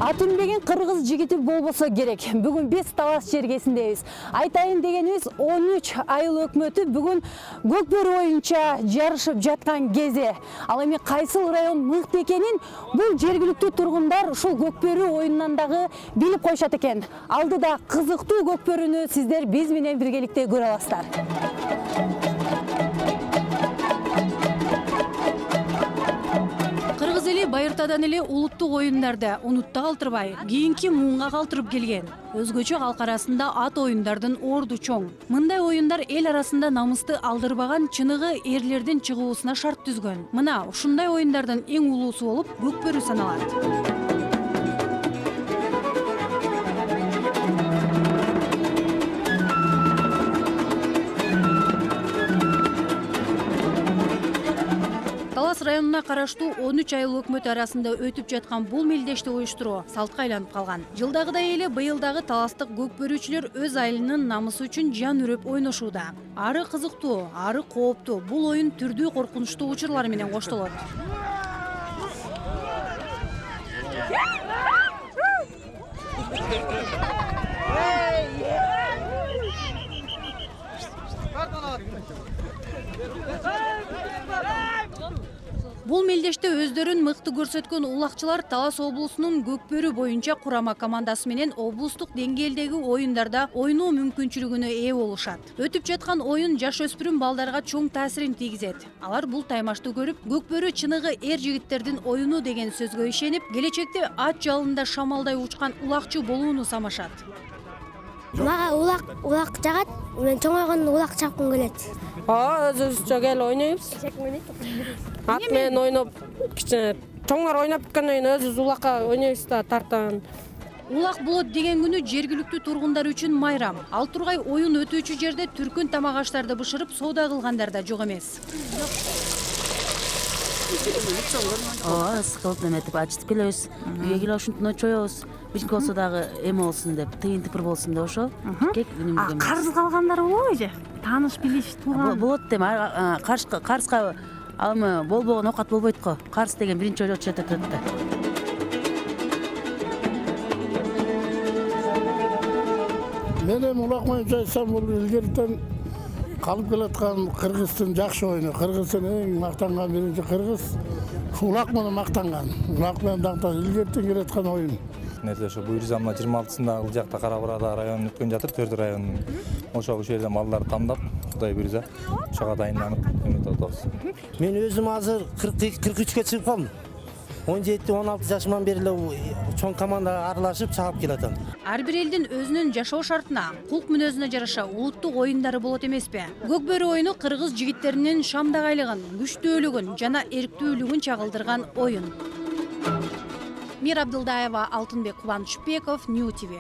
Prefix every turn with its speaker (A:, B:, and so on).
A: Ат үнбеген кыргыз жигити болбосо керек. Бүгүн биз Талас жергесиндебиз. Айтайын дегенибиз 13 айыл өкмөтү бүгүн көкбөрү боюнча жарышып жаткан кезде. Ал эми кайсыл район мыкты экенин бул жергиликтүү тургундар ушул көкбөрү оюнунан дагы билип коюшат экен. Алдыда кызыктуу көкбөрүнү сиздер биз менен биргеликте көрө аласыздар. Байыртадан эле улуттук оюндарды унутта калтырбай, кийинки муунга калтырып келген. Өзгөчө калк арасында ат оюндардын орду чоң. Мындай оюндар эл арасында намысты алдырбаган чыныгы эрлердин чыгуусуна шарт түзгөн. Мына ушундай оюндардын эң улуусу болуп көкбөрү саналат. Талас районуна караштуу 13 айыл өкмөтү арасында өтүп жаткан бул мелдешти уюштуруу салтка айланып калган. Жылдагыдай эле быйыл дагы таластык көкбөрүүчүлөр өз айылынын намысы үчүн жан үрөп ойношууда. Ары кызыктуу, ары кооптуу бул оюн түрдүү коркунучтуу учурлар менен коштолот. Бул мелдеште өздөрүн мыкты көрсөткөн улакчылар Талас облусунун көкбөрү боюнча курама командасы менен облустук деңгээлдеги оюндарда ойноо мүмкүнчүлүгүнө ээ болушат. Өтүп жаткан оюн жаш өспүрүм балдарга чоң таасирин тийгизет. Алар бул таймашты көрүп, көкбөрү чыныгы эр жигиттердин оюну деген сөзгө ишенип, келечекте ат жалында шамалдай учкан улакчы болууну самашат.
B: Мага улак жагат, мен чоңойгондо улак чапкым келет.
C: Өзүбүзчө келип ойнойбуз. Ат менен ойноп, кичине чоңдор ойноп бүткөндөн кийин өзүбүз улакка ойнойбуз да тартан.
A: Улак болот деген күнү жергиликтүү тургундар үчүн майрам. Ал тургай оюн өтүүчү жерде түркүн тамак аштарды бышырып соода кылгандар да жок эмес.
D: Сыкылып эметип ачытып келебиз. Үйгө келип ушинтип чоебуз. Бишинки болсо дагы эме болсун деп, тыйын тыпыр болсун деп ошол. Кек үнүмдү.
A: Карыз калгандар болобу же? Тааныш билиш тууган.
D: Болот дейм. Карызга ал эми болбогон оокат болбойт го. Карыз деген биринчи очуп жатат да.
E: Мен эми улак боюнча айтсам, бул илгертен калып келаткан Кыргыздын жакшы оюну. Кыргыздын эң мактанган биринчи кыргыз улак менен мактанган. Улак менен даңктан илгертен келаткан оюн.
F: Ошо буюрса мына 26-сында ал жакта Кара-Бурада район өткөн жатыр, 4 район. Ошол жерден балдарды тандап, Кудай буюрса, ошого дайындалып эметип атабыз.
G: Мен өзүм азыр 43-кө чыгып калдым. 17-16 жашыман бери эле чоң командага аралашып чыгып келатам.
A: Ар бир элдин өзүнүн жашоо шартына, кулк мүнөзүнө жараша улуттук оюндары болот эмеспи? Көкбөрү оюну кыргыз жигиттеринин шамдагайлыгын, күчтүүлүгүн жана эрктүүлүгүн чагылдырган оюн. Мира Абдылдаева, Алтынбек Кубанычбеков, Нью ТВ.